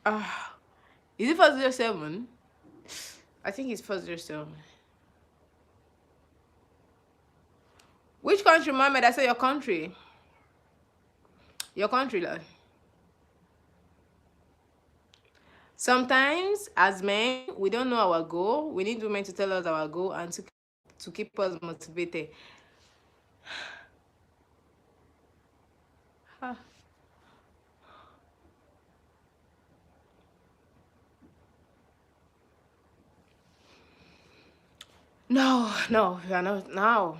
Is it 407? I think it's 407. Which country, Mohammed? I say your country. Your country, like. Sometimes, as men, we don't know our goal. We need women to tell us our goal and to keep us motivated. Ah. No, no, we are not now.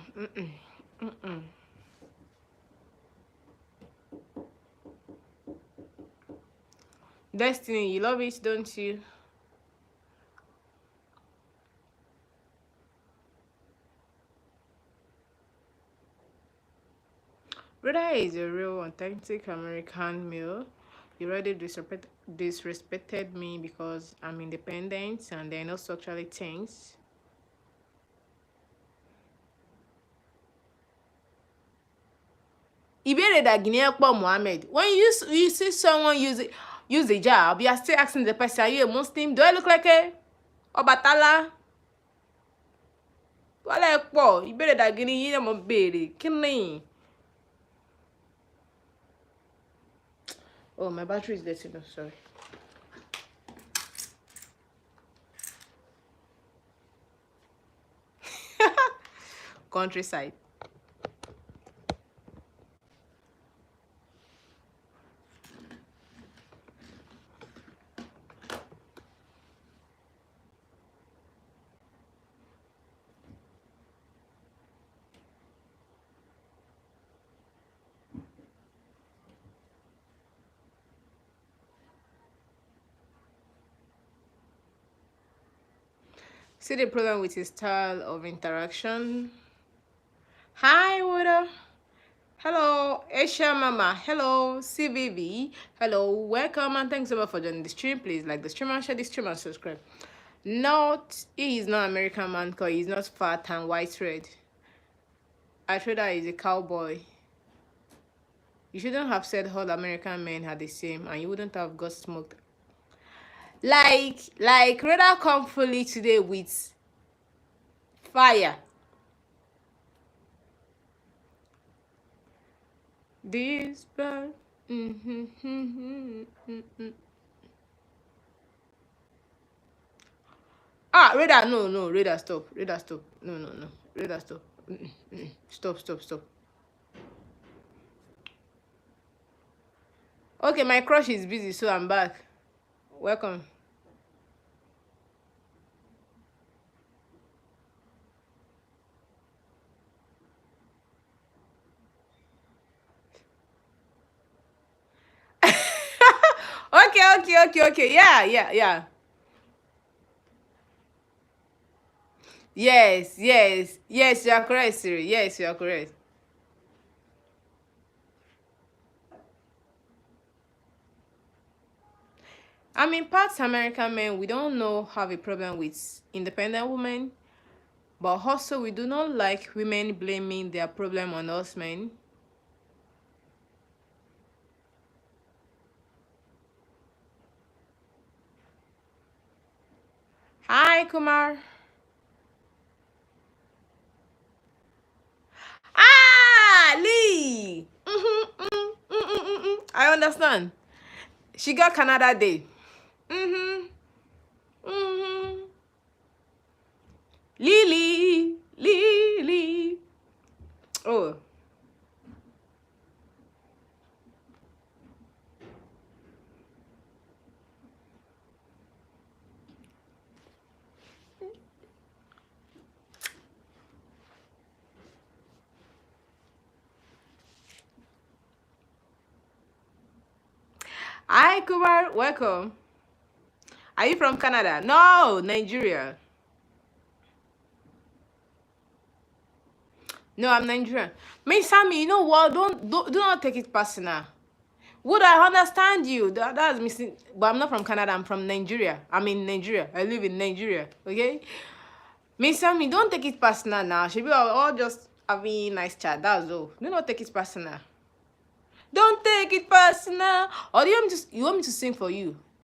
Destiny, you love it, don't you? Brother is a real, authentic American male. You already disrespected me because I'm independent and there are no sexually things. Ibere da Guinea-Ekpo Mohammed. When you see someone use a job, you are still asking the person, are you a Muslim? Do I look like a Obatala? Wala Ekpo, Ibere da Guinea, you know, baby. Killing. Oh, my battery is letting off, sorry. Countryside. See the problem with his style of interaction. Hi, Water. Hello, Asia Mama. Hello, CVV. Hello, welcome and thanks so much for joining the stream. Please like the stream and share the stream and subscribe. He is not American man because he's not fat and white red. I thought that he's a cowboy. You shouldn't have said all American men are the same and you wouldn't have got smoked. Like, rather come fully today with fire. This bird. Ah, radar, no, radar, stop. Radar, stop. No. Radar, stop. Stop. Okay, my crush is busy, so I'm back. Welcome. Okay. Yeah. Yes, you are correct, Siri. Yes, you are correct. I mean, parts American men, we don't know have a problem with independent women, but also we do not like women blaming their problem on us men. Hi, Kumar. Ah, Lee. I understand. She got Canada Day. Lily. Oh. Hi, Kumar. Welcome. Are you from Canada? No, Nigeria. No, I'm Nigerian. Me, Sammy, you know what? Do not take it personal. Would I understand you? That's missing. But I'm not from Canada. I'm from Nigeria. I'm in Nigeria. I live in Nigeria. Okay. Me, Sammy, don't take it personal now. Should be all just having nice chat. That's all. Do not take it personal. Don't take it personal. Or do you want me to sing for you?